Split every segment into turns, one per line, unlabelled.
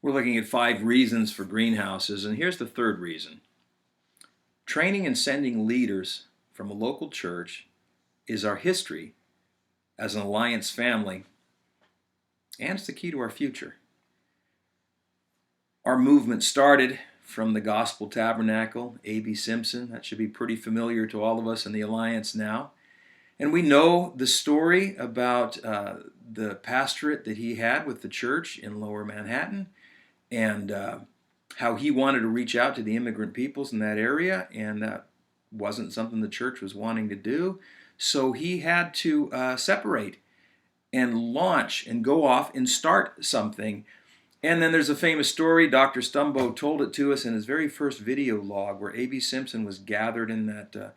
We're looking at 5 reasons for greenhouses, and here's the third reason. Training and sending leaders from a local church is our history as an Alliance family, and it's the key to our future. Our movement started from the Gospel Tabernacle, A.B. Simpson. That should be pretty familiar to all of us in the Alliance now. And we know the story about the pastorate that he had with the church in Lower Manhattan, and how he wanted to reach out to the immigrant peoples in that area, and that wasn't something the church was wanting to do. So he had to separate and launch and go off and start something. And then there's a famous story. Dr. Stumbo told it to us in his very first video log, where A.B. Simpson was gathered in that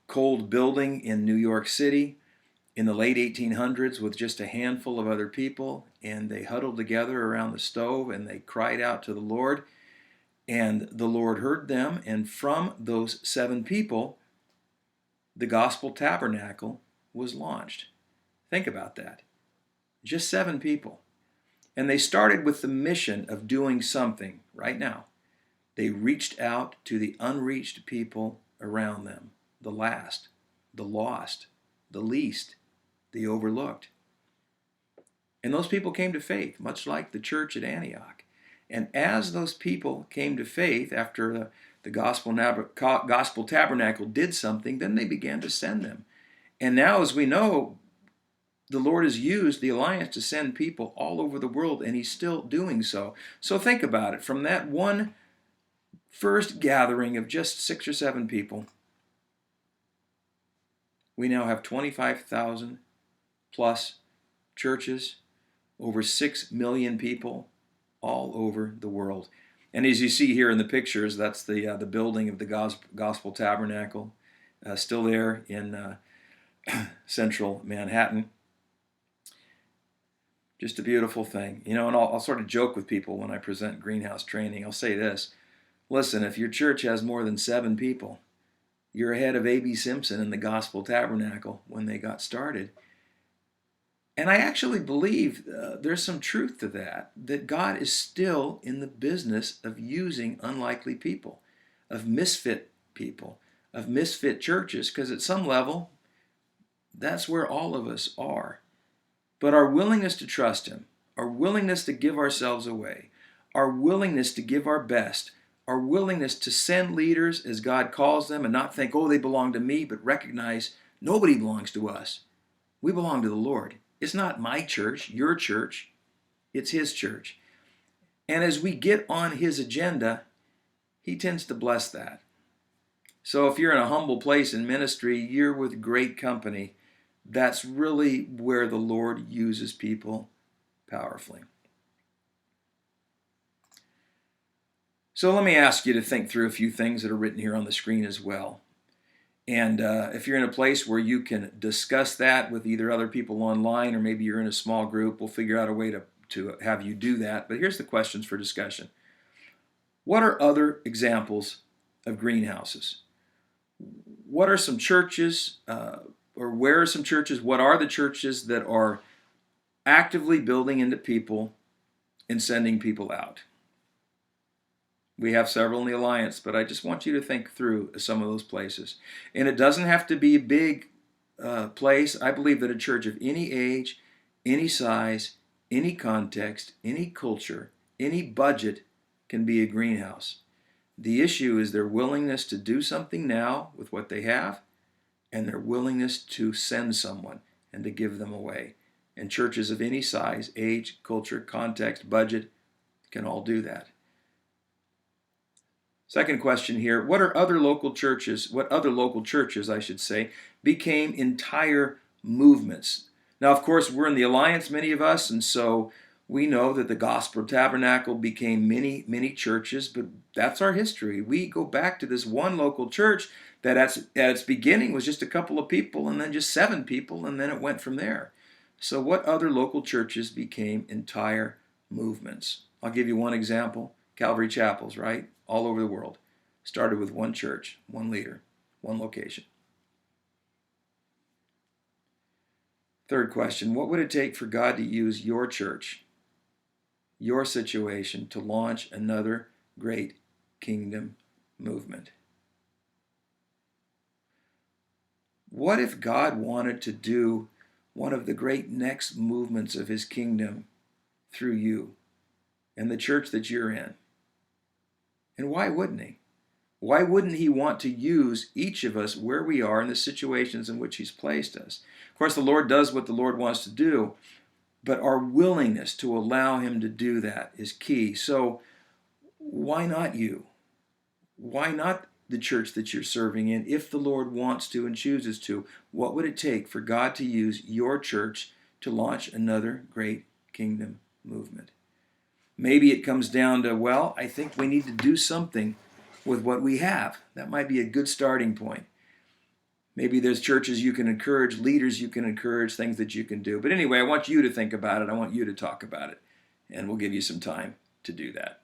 cold building in New York City in the late 1800s with just a handful of other people, and they huddled together around the stove and they cried out to the Lord, and the Lord heard them, and from those 7 people, the Gospel Tabernacle was launched. Think about that. Just 7 people. And they started with the mission of doing something right now. They reached out to the unreached people around them, the last, the lost, the least, the overlooked. And those people came to faith, much like the church at Antioch. And as those people came to faith after the Gospel Tabernacle did something, then they began to send them. And now, as we know, the Lord has used the Alliance to send people all over the world, and He's still doing so. So think about it. From that one first gathering of just 6 or 7 people, we now have 25,000 plus churches, over 6 million people all over the world. And as you see here in the pictures, that's the building of the Gospel Tabernacle, still there in central Manhattan. Just a beautiful thing. You know, and I'll sort of joke with people when I present greenhouse training. I'll say this: listen, if your church has more than 7 people, you're ahead of A.B. Simpson and the Gospel Tabernacle when they got started. And I actually believe there's some truth to that God is still in the business of using unlikely people, of misfit people, of misfit churches, because at some level, that's where all of us are. But our willingness to trust Him, our willingness to give ourselves away, our willingness to give our best, our willingness to send leaders as God calls them and not think, oh, they belong to me, but recognize nobody belongs to us. We belong to the Lord. It's not my church, your church. It's His church. And as we get on His agenda, He tends to bless that. So if you're in a humble place in ministry, you're with great company. That's really where the Lord uses people powerfully. So let me ask you to think through a few things that are written here on the screen as well. And if you're in a place where you can discuss that with either other people online, or maybe you're in a small group, we'll figure out a way to have you do that. But here's the questions for discussion. What are other examples of greenhouses? What are some churches, or where are some churches? What are the churches that are actively building into people and sending people out? We have several in the Alliance, but I just want you to think through some of those places. And it doesn't have to be a big place. I believe that a church of any age, any size, any context, any culture, any budget can be a greenhouse. The issue is their willingness to do something now with what they have, and their willingness to send someone and to give them away. And churches of any size, age, culture, context, budget can all do that. Second question here, what other local churches, I should say, became entire movements? Now, of course, we're in the Alliance, many of us, and so we know that the Gospel Tabernacle became many, many churches, but that's our history. We go back to this one local church that at its beginning was just a couple of people, and then just 7 people, and then it went from there. So what other local churches became entire movements? I'll give you one example. Calvary Chapels, right? All over the world. Started with one church, one leader, one location. Third question, what would it take for God to use your church, your situation to launch another great kingdom movement? What if God wanted to do one of the great next movements of his kingdom through you and the church that you're in? And why wouldn't he? Why wouldn't he want to use each of us where we are in the situations in which he's placed us? Of course, the Lord does what the Lord wants to do, but our willingness to allow him to do that is key. So why not you? Why not the church that you're serving in? If the Lord wants to and chooses to, what would it take for God to use your church to launch another great kingdom movement? Maybe it comes down to, well, I think we need to do something with what we have. That might be a good starting point. Maybe there's churches you can encourage, leaders you can encourage, things that you can do. But anyway, I want you to think about it. I want you to talk about it. And we'll give you some time to do that.